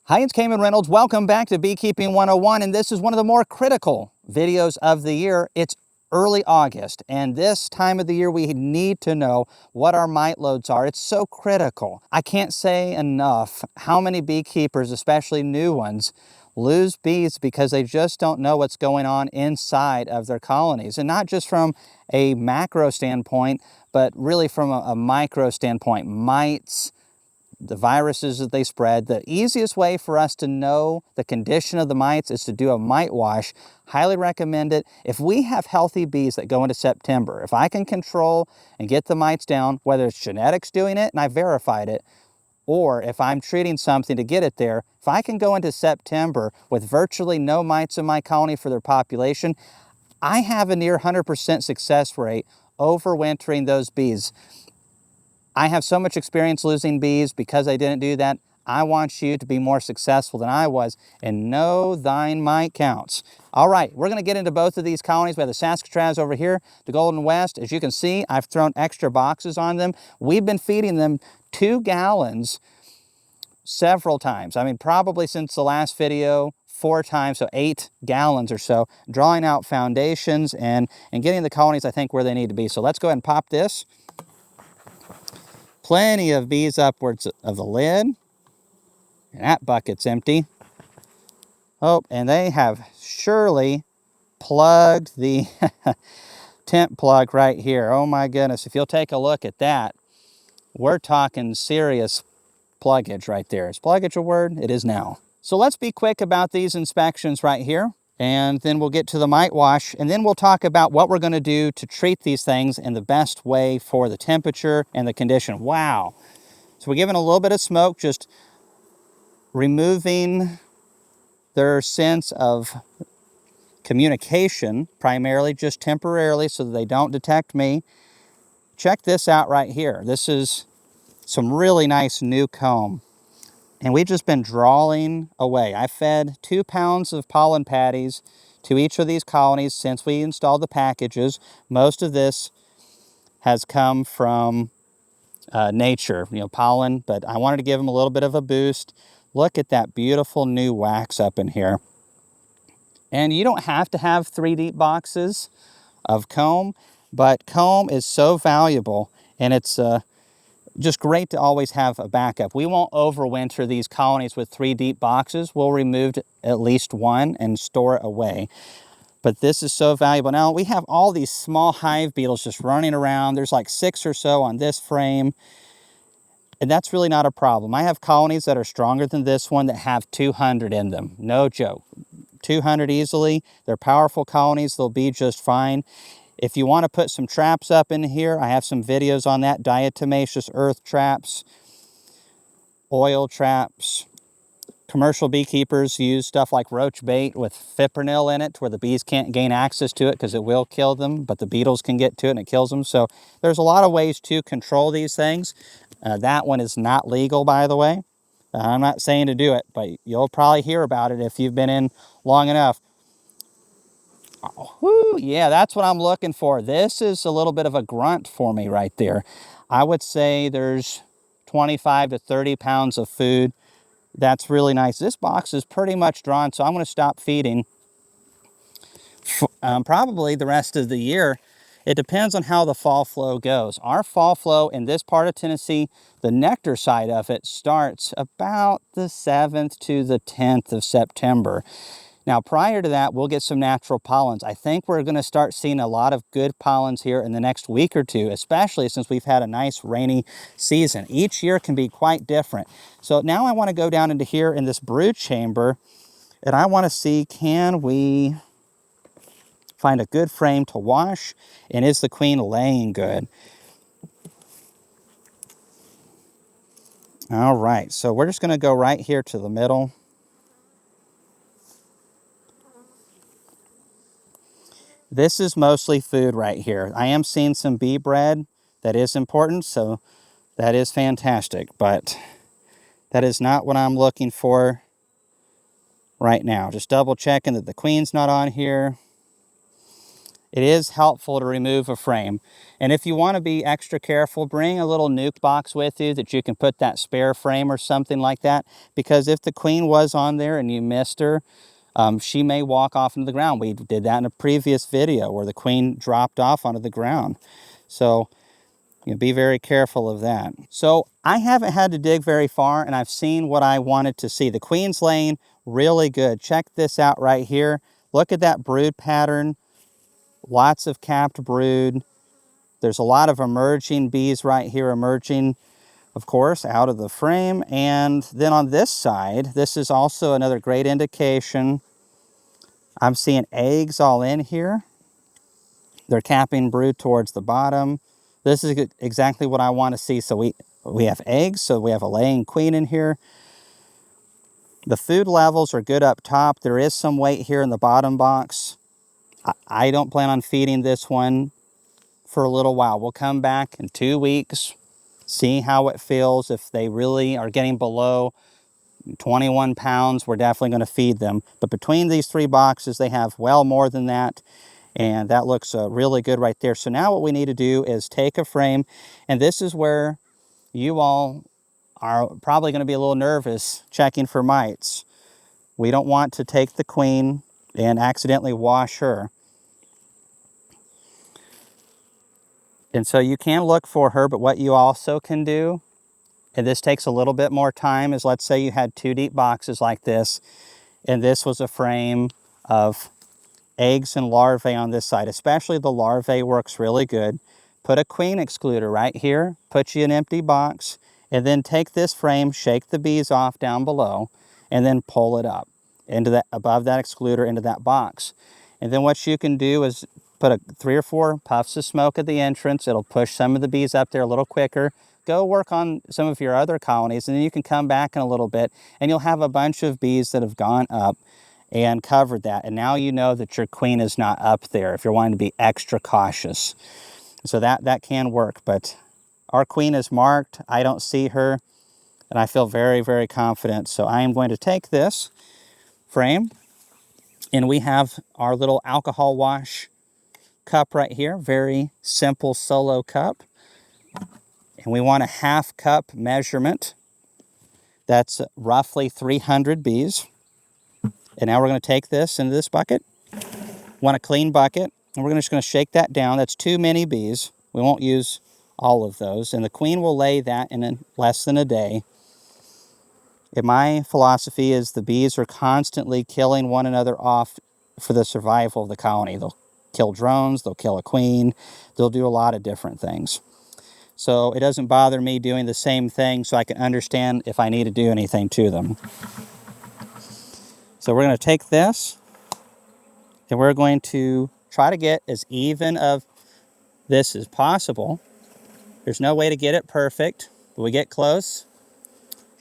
Hi, it's Cayman Reynolds. Welcome back to Beekeeping 101, and this is one of the more critical videos of the year. It's early August, and this time of the year we need to know what our mite loads are. It's so critical. I can't say enough how many beekeepers, especially new ones, lose bees because they just don't know what's going on inside of their colonies. And not just from a macro standpoint, but really from a micro standpoint. Mites, the viruses that they spread. The easiest way for us to know the condition of the mites is to do a mite wash. Highly recommend it. If we have healthy bees that go into September, if I can control and get the mites down, whether it's genetics doing it and I verified it, or if I'm treating something to get it there, if I can go into September with virtually no mites in my colony for their population, I have a near 100% success rate overwintering those bees. I have so much experience losing bees because I didn't do that. I want you to be more successful than I was, and know thine mite counts. All right, we're going to get into both of these colonies. We have the Saskatraz over here, the Golden West. As you can see, I've thrown extra boxes on them. We've been feeding them 2 gallons several times. I mean, probably since the last video, 4 times, so 8 gallons or so, drawing out foundations and getting the colonies, I think, where they need to be. So let's go ahead and pop this. Plenty of bees upwards of the lid. And that bucket's empty. Oh, and they have surely plugged the tent plug right here. Oh my goodness, if you'll take a look at that, we're talking serious pluggage right there. Is pluggage a word? It is now. So let's be quick about these inspections right here, and then we'll get to the mite wash, and then we'll talk about what we're going to do to treat these things in the best way for the temperature and the condition. Wow. So we're giving a little bit of smoke, just removing their sense of communication, primarily just temporarily so that they don't detect me. Check this out right here. This is some really nice new comb. And we've just been drawing away. I fed 2 pounds of pollen patties to each of these colonies since we installed the packages. Most of this has come from nature, pollen, but I wanted to give them a little bit of a boost. Look at that beautiful new wax up in here. And you don't have to have 3 deep boxes of comb, but comb is so valuable, and it's just great to always have a backup. We won't overwinter these colonies with 3 deep boxes. We'll remove at least 1 and store it away. But this is so valuable. Now, we have all these small hive beetles just running around. There's like 6 or so on this frame. And that's really not a problem. I have colonies that are stronger than this one that have 200 in them. No joke. 200 easily. They're powerful colonies. They'll be just fine. If you want to put some traps up in here, I have some videos on that. Diatomaceous earth traps, oil traps. Commercial beekeepers use stuff like roach bait with fipronil in it where the bees can't gain access to it because it will kill them, but the beetles can get to it and it kills them. So there's a lot of ways to control these things. That one is not legal, by the way. I'm not saying to do it, but you'll probably hear about it if you've been in long enough. Oh, whoo, yeah, that's what I'm looking for. This is a little bit of a grunt for me right there. I would say there's 25 to 30 pounds of food. That's really nice. This box is pretty much drawn, so I'm going to stop feeding probably the rest of the year. It depends on how the fall flow goes. Our fall flow in this part of Tennessee, the nectar side of it, starts about the 7th to the 10th of September. Now, prior to that, we'll get some natural pollens. I think we're going to start seeing a lot of good pollens here in the next week or two, especially since we've had a nice rainy season. Each year can be quite different. So now I want to go down into here in this brood chamber, and I want to see, can we find a good frame to wash, and is the queen laying good? All right, so we're just going to go right here to the middle. This is mostly food right here. I am seeing some bee bread. That is important, so that is fantastic, but that is not what I'm looking for right now. Just double checking that the queen's not on here. it is helpful to remove a frame. And if you want to be extra careful, bring a little nuke box with you that you can put that spare frame or something like that. Because if the queen was on there and you missed her, she may walk off into the ground. We did that in a previous video where the queen dropped off onto the ground. So be very careful of that. So I haven't had to dig very far, and I've seen what I wanted to see. The queen's laying really good. Check this out right here. Look at that brood pattern. Lots of capped brood. There's a lot of emerging bees right here, emerging, of course, out of the frame. And then on this side, this is also another great indication. I'm seeing eggs all in here. They're capping brood towards the bottom. This is exactly what I want to see. So we have eggs, so we have a laying queen in here. The food levels are good up top. There is some weight here in the bottom box. I don't plan on feeding this one for a little while. We'll come back in 2 weeks, see how it feels. If they really are getting below 21 pounds, we're definitely going to feed them. But between these 3 boxes, they have well more than that. And that looks really good right there. So now what we need to do is take a frame. And this is where you all are probably going to be a little nervous checking for mites. We don't want to take the queen and accidentally wash her. And so you can look for her, but what you also can do, and this takes a little bit more time, is let's say you had 2 deep boxes like this, and this was a frame of eggs and larvae on this side. Especially the larvae works really good. Put a queen excluder right here, put you an empty box, and then take this frame, shake the bees off down below, and then pull it up into that, above that excluder, into that box. And then what you can do is put 3 or 4 puffs of smoke at the entrance. It'll push some of the bees up there a little quicker. Go work on some of your other colonies, and then you can come back in a little bit, and you'll have a bunch of bees that have gone up and covered that. And now you know that your queen is not up there if you're wanting to be extra cautious. So that can work, but our queen is marked. I don't see her, and I feel very, very confident. So I am going to take this frame, and we have our little alcohol wash cup right here. Very simple solo cup. And we want a 1/2 cup measurement. That's roughly 300 bees. And now we're going to take this into this bucket. Want a clean bucket, and we're just going to shake that down. That's too many bees. We won't use all of those. And the queen will lay that in less than a day. And my philosophy is the bees are constantly killing one another off for the survival of the colony. They'll kill drones, they'll kill a queen, they'll do a lot of different things. So it doesn't bother me doing the same thing, so I can understand if I need to do anything to them. So we're going to take this, and we're going to try to get as even of this as possible. There's no way to get it perfect, but we get close.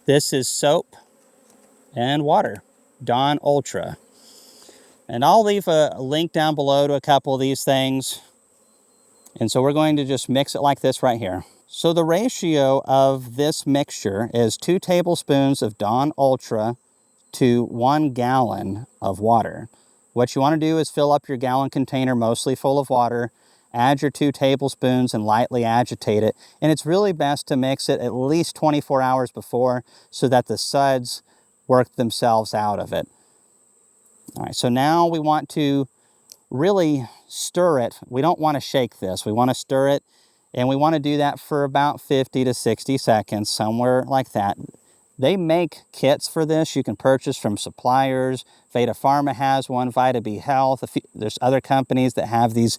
This is soap and water, Dawn Ultra. And I'll leave a link down below to a couple of these things. And so we're going to just mix it like this right here. So the ratio of this mixture is 2 tablespoons of Dawn Ultra to 1 gallon of water. What you want to do is fill up your gallon container mostly full of water, add your 2 tablespoons and lightly agitate it. And it's really best to mix it at least 24 hours before so that the suds work themselves out of it. All right, so now we want to really stir it. We don't want to shake this. We want to stir it, and we want to do that for about 50 to 60 seconds, somewhere like that. They make kits for this. You can purchase from suppliers. Veda Pharma has one, Vita Bee Health. There's other companies that have these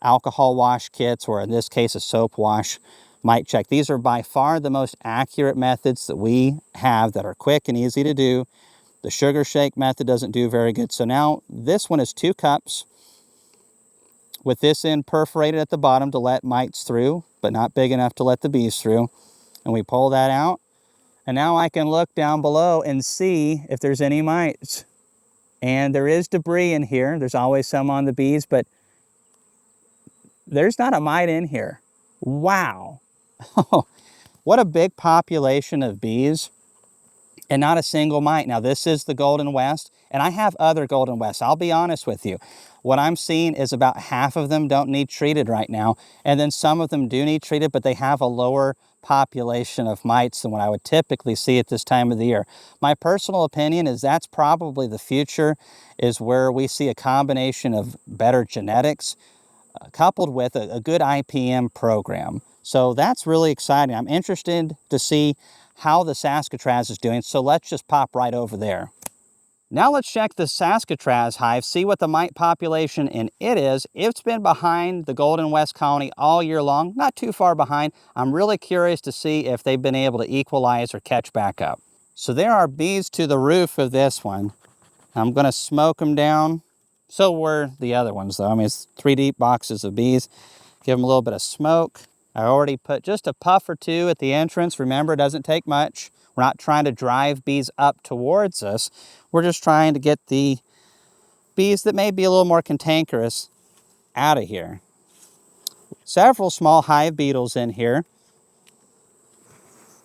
alcohol wash kits, or in this case, a soap wash. Mite check. These are by far the most accurate methods that we have that are quick and easy to do. The sugar shake method doesn't do very good. So now this one is 2 cups with this end perforated at the bottom to let mites through, but not big enough to let the bees through. And we pull that out. And now I can look down below and see if there's any mites. And there is debris in here. There's always some on the bees, but there's not a mite in here. Wow. What a big population of bees. and not a single mite. Now this is the Golden West, and I have other Golden Wests. I'll be honest with you. What I'm seeing is about half of them don't need treated right now, and then some of them do need treated, but they have a lower population of mites than what I would typically see at this time of the year. My personal opinion is that's probably the future, is where we see a combination of better genetics coupled with a good IPM program. So that's really exciting. I'm interested to see how the Saskatraz is doing, so let's just pop right over there. Now let's check the Saskatraz hive, see what the mite population in it is. It's been behind the Golden West colony all year long, not too far behind. I'm really curious to see if they've been able to equalize or catch back up. So there are bees to the roof of this one. I'm gonna smoke them down. So were the other ones though. I mean, it's 3 deep boxes of bees. Give them a little bit of smoke. I already put just a puff or two at the entrance. Remember, it doesn't take much. We're not trying to drive bees up towards us. We're just trying to get the bees that may be a little more cantankerous out of here. Several small hive beetles in here.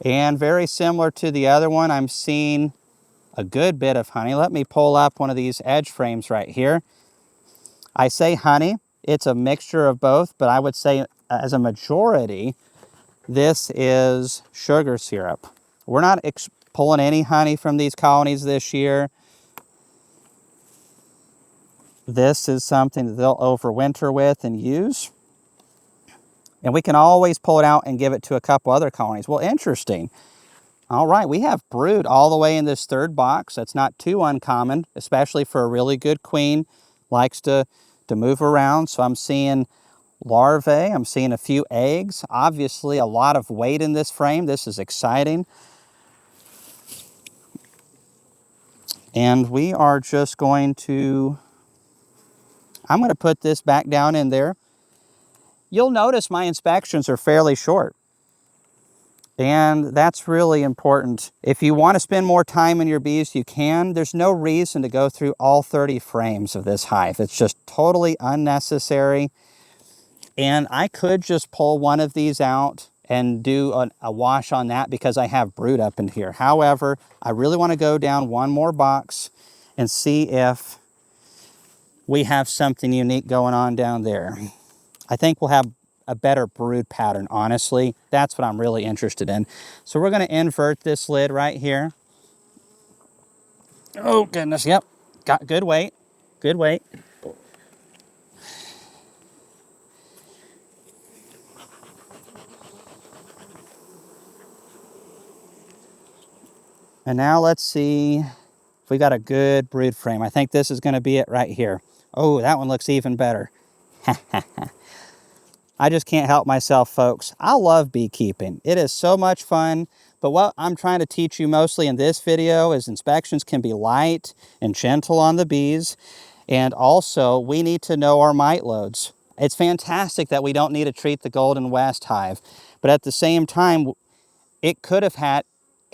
And very similar to the other one, I'm seeing a good bit of honey. Let me pull up one of these edge frames right here. I say honey, it's a mixture of both, but I would say as a majority, this is sugar syrup. We're not pulling any honey from these colonies this year. This is something that they'll overwinter with and use. And we can always pull it out and give it to a couple other colonies. Well, interesting. All right, we have brood all the way in this third box. That's not too uncommon, especially for a really good queen. Likes to move around. So I'm seeing larvae, I'm seeing a few eggs. Obviously a lot of weight in this frame. This is exciting. And we are just going to, I'm going to put this back down in there. You'll notice my inspections are fairly short. And that's really important. If you want to spend more time in your bees, you can. There's no reason to go through all 30 frames of this hive. It's just totally unnecessary. And I could just pull one of these out and do a wash on that because I have brood up in here. However, I really want to go down one more box and see if we have something unique going on down there. I think we'll have a better brood pattern, honestly. That's what I'm really interested in. So we're going to invert this lid right here. Oh, goodness. Yep. Got good weight. Good weight. And now let's see if we got a good brood frame. I think this is going to be it right here. Oh, that one looks even better. I just can't help myself, folks. I love beekeeping. It is so much fun. But what I'm trying to teach you mostly in this video is inspections can be light and gentle on the bees. And also, we need to know our mite loads. It's fantastic that we don't need to treat the Golden West hive. But at the same time, it could have had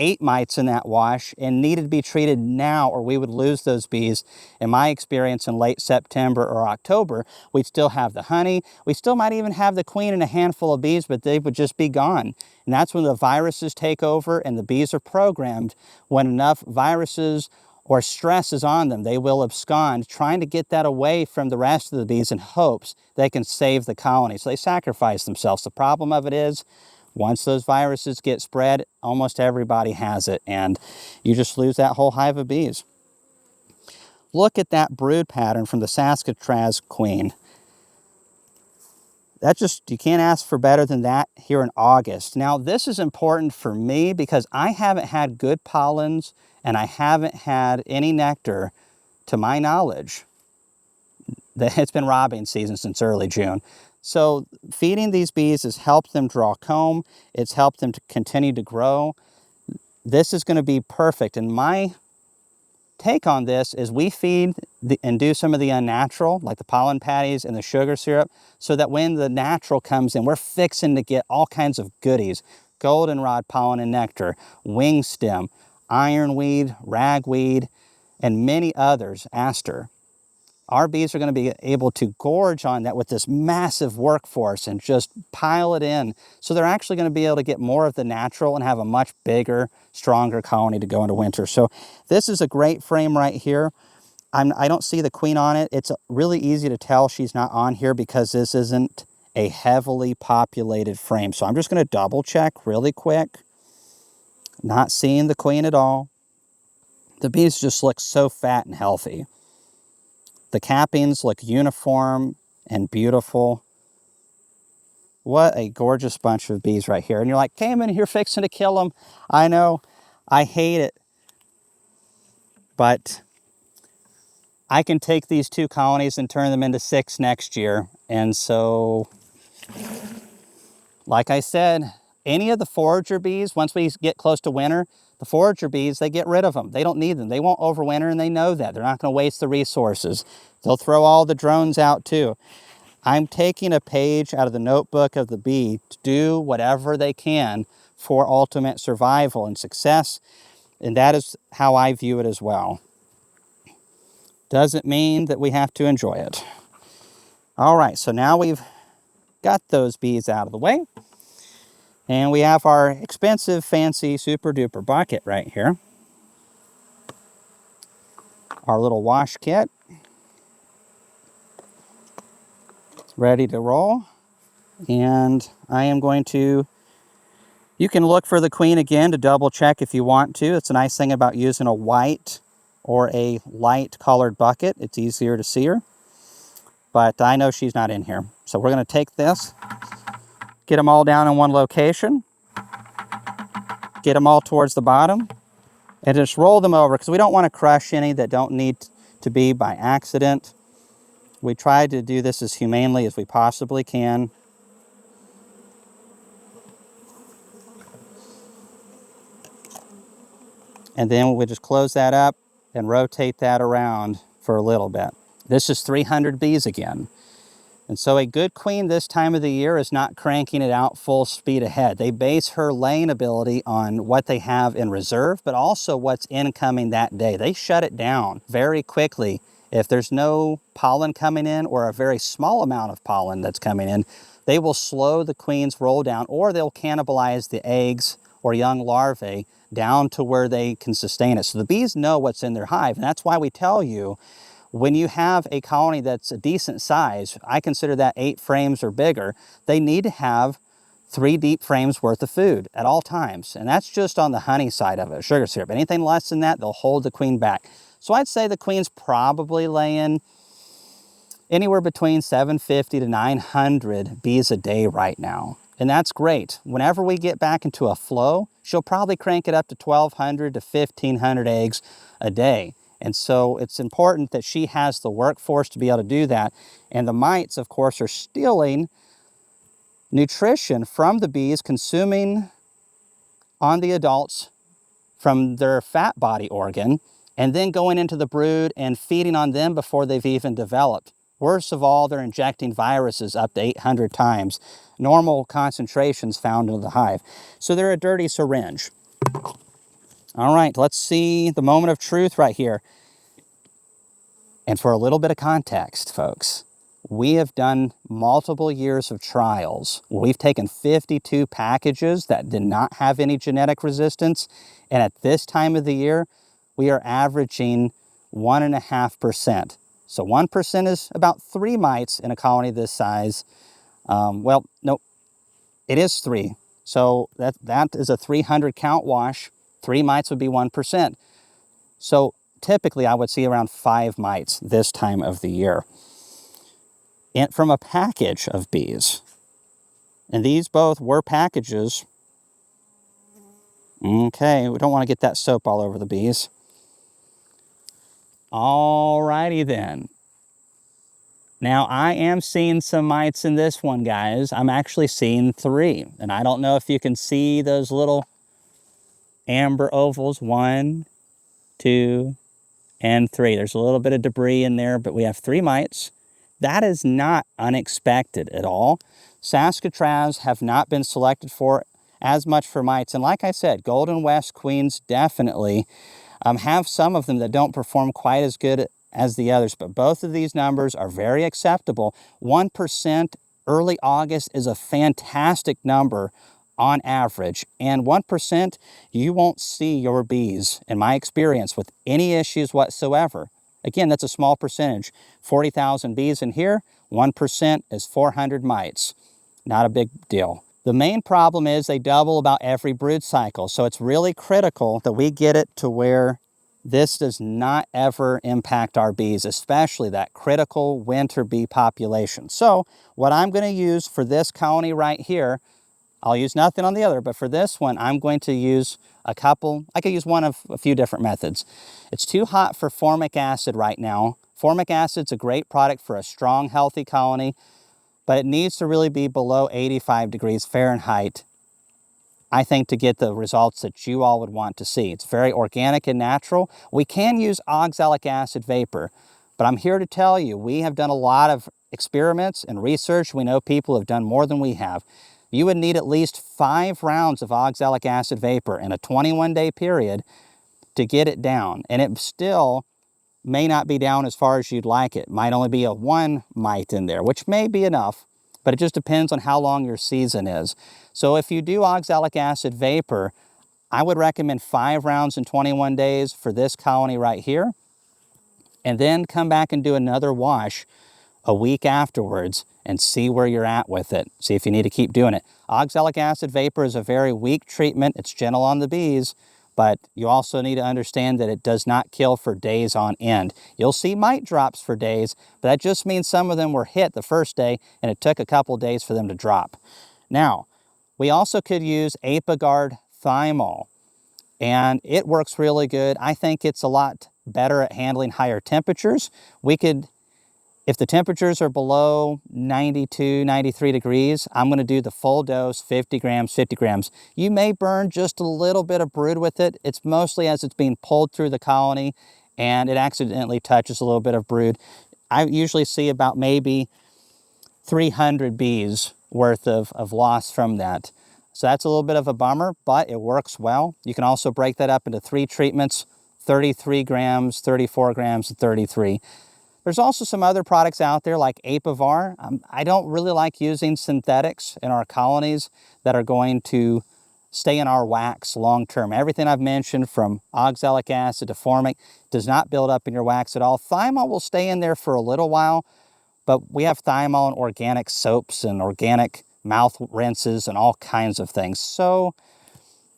8 mites in that wash and needed to be treated now, or we would lose those bees. In my experience, in late September or October, we'd still have the honey. We still might even have the queen and a handful of bees, but they would just be gone. And that's when the viruses take over and the bees are programmed. When enough viruses or stress is on them, they will abscond, trying to get that away from the rest of the bees in hopes they can save the colony. So they sacrifice themselves. The problem of it is, once those viruses get spread, almost everybody has it, and you just lose that whole hive of bees. Look at that brood pattern from the Saskatraz queen. That just, you can't ask for better than that here in August. Now, this is important for me because I haven't had good pollens and I haven't had any nectar, to my knowledge. It's been robbing season since early June. So feeding these bees has helped them draw comb. It's helped them to continue to grow. This is going to be perfect. And my take on this is we feed and do some of the unnatural, like the pollen patties and the sugar syrup, so that when the natural comes in, we're fixing to get all kinds of goodies. Goldenrod pollen and nectar, wing stem, ironweed, ragweed, and many others, aster. our bees are going to be able to gorge on that with this massive workforce and just pile it in. So they're actually going to be able to get more of the natural and have a much bigger, stronger colony to go into winter. So this is a great frame right here. I don't see the queen on it. It's really easy to tell she's not on here because this isn't a heavily populated frame. So I'm just going to double check really quick. Not seeing the queen at all. The bees just look so fat and healthy. The cappings look uniform and beautiful. What a gorgeous bunch of bees right here. And you're like, okay, I'm in here fixing to kill them. I know, I hate it. But I can take these 2 colonies and turn them into 6 next year. And so, like I said, any of the forager bees, once we get close to winter, the forager bees, they get rid of them. They don't need them. They won't overwinter, and they know that. They're not going to waste the resources. They'll throw all the drones out too. I'm taking a page out of the notebook of the bee to do whatever they can for ultimate survival and success, and that is how I view it as well. Doesn't mean that we have to enjoy it. All right, so now we've got those bees out of the way. And we have our expensive, fancy, super duper bucket right here. Our little wash kit. Ready to roll. And I am going to, you can look for the queen again to double check if you want to. It's a nice thing about using a white or a light colored bucket. It's easier to see her. But I know she's not in here. So we're going to take this, get them all down in one location, get them all towards the bottom, and just roll them over because we don't want to crush any that don't need to be by accident. We try to do this as humanely as we possibly can. And then we just close that up and rotate that around for a little bit. This is 300 bees again. And so a good queen this time of the year is not cranking it out full speed ahead. They base her laying ability on what they have in reserve, but also what's incoming that day. They shut it down very quickly. If there's no pollen coming in or a very small amount of pollen that's coming in, they will slow the queen's roll down, or they'll cannibalize the eggs or young larvae down to where they can sustain it. So the bees know what's in their hive, and that's why we tell you, when you have a colony that's a decent size, I consider that 8 frames or bigger, they need to have 3 deep frames worth of food at all times. And that's just on the honey side of it, sugar syrup. Anything less than that, they'll hold the queen back. So I'd say the queen's probably laying anywhere between 750 to 900 bees a day right now. And that's great. Whenever we get back into a flow, she'll probably crank it up to 1,200 to 1,500 eggs a day. And so it's important that she has the workforce to be able to do that. And the mites, of course, are stealing nutrition from the bees, consuming on the adults from their fat body organ, and then going into the brood and feeding on them before they've even developed. Worst of all, they're injecting viruses up to 800 times normal concentrations found in the hive. So they're a dirty syringe. All right, let's see the moment of truth right here. And for a little bit of context, folks, we have done multiple years of trials. We've taken 52 packages that did not have any genetic resistance. And at this time of the year, we are averaging 1.5%. So 1% is about 3 mites in a colony this size. Well, no, it is 3. So that is a 300 count wash. 3 mites would be 1%. So typically I would see around 5 mites this time of the year. And from a package of bees. And these both were packages. Okay, we don't want to get that soap all over the bees. Alrighty then. Now I am seeing some mites in this one, guys. I'm actually seeing 3. And I don't know if you can see those little amber ovals. 1, 2, and 3. There's a little bit of debris in there, but we have 3 mites. That is not unexpected at all. Saskatraz have not been selected for as much for mites. And like I said, Golden West queens definitely have some of them that don't perform quite as good as the others, but both of these numbers are very acceptable. 1% early August is a fantastic number on average, and 1% you won't see your bees, in my experience, with any issues whatsoever. Again, that's a small percentage. 40,000 bees in here, 1% is 400 mites. Not a big deal. The main problem is they double about every brood cycle, so it's really critical that we get it to where this does not ever impact our bees, especially that critical winter bee population. So what I'm going to use for this colony right here, I'll use nothing on the other, but for this one, I'm going to use a couple. I could use one of a few different methods. It's too hot for formic acid right now. Formic acid's a great product for a strong, healthy colony, but it needs to really be below 85 degrees Fahrenheit, I think, to get the results that you all would want to see. It's very organic and natural. We can use oxalic acid vapor, but I'm here to tell you, we have done a lot of experiments and research. We know people have done more than we have. You would need at least 5 rounds of oxalic acid vapor in a 21-day period to get it down, and it still may not be down as far as you'd like it. Might only be a 1 mite in there, which may be enough, but it just depends on how long your season is. So if you do oxalic acid vapor, I would recommend 5 rounds in 21 days for this colony right here, and then come back and do another wash a week afterwards and see where you're at with it. See if you need to keep doing it. Oxalic acid vapor is a very weak treatment. It's gentle on the bees, but you also need to understand that it does not kill for days on end. You'll see mite drops for days, but that just means some of them were hit the first day and it took a couple days for them to drop. Now, we also could use Apiguard thymol, and it works really good. I think it's a lot better at handling higher temperatures. We could, if the temperatures are below 92, 93 degrees, I'm going to do the full dose, 50 grams, 50 grams. You may burn just a little bit of brood with it. It's mostly as it's being pulled through the colony and it accidentally touches a little bit of brood. I usually see about maybe 300 bees worth of loss from that. So that's a little bit of a bummer, but it works well. You can also break that up into 3 treatments, 33 grams, 34 grams, and 33. There's also some other products out there like Apivar. I don't really like using synthetics in our colonies that are going to stay in our wax long term. Everything I've mentioned, from oxalic acid to formic, does not build up in your wax at all. Thymol will stay in there for a little while, but we have thymol and organic soaps and organic mouth rinses and all kinds of things. So,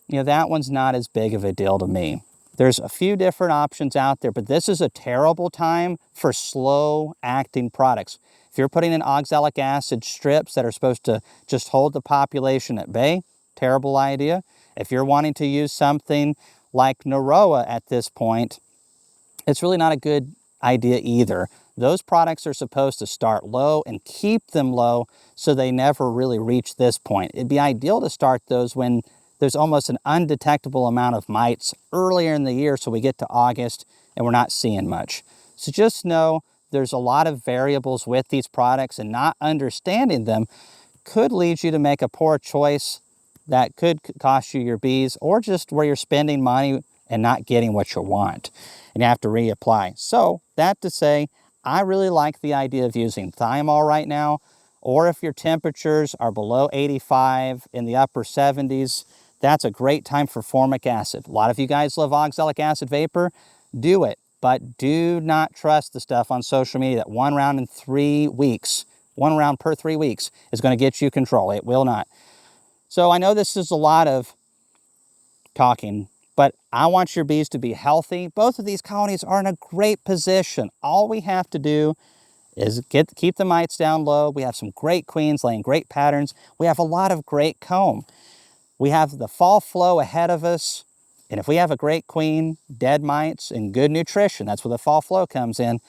that one's not as big of a deal to me. There's a few different options out there, but this is a terrible time for slow-acting products. If you're putting in oxalic acid strips that are supposed to just hold the population at bay, terrible idea. If you're wanting to use something like Varroa at this point, it's really not a good idea either. Those products are supposed to start low and keep them low so they never really reach this point. It'd be ideal to start those when there's almost an undetectable amount of mites earlier in the year, so we get to August and we're not seeing much. So just know there's a lot of variables with these products, and not understanding them could lead you to make a poor choice that could cost you your bees, or just where you're spending money and not getting what you want and you have to reapply. So that to say, I really like the idea of using thymol right now, or if your temperatures are below 85, in the upper 70s, that's a great time for formic acid. A lot of you guys love oxalic acid vapor. Do it, but do not trust the stuff on social media that 1 round in 3 weeks, 1 round per 3 weeks is going to get you control. It will not. So I know this is a lot of talking, but I want your bees to be healthy. Both of these colonies are in a great position. All we have to do is keep the mites down low. We have some great queens laying great patterns. We have a lot of great comb. We have the fall flow ahead of us, and if we have a great queen, dead mites, and good nutrition, that's where the fall flow comes in,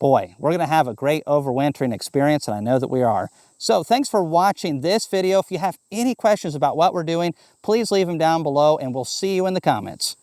boy, we're going to have a great overwintering experience, and I know that we are. So thanks for watching this video. If you have any questions about what we're doing, please leave them down below, and we'll see you in the comments.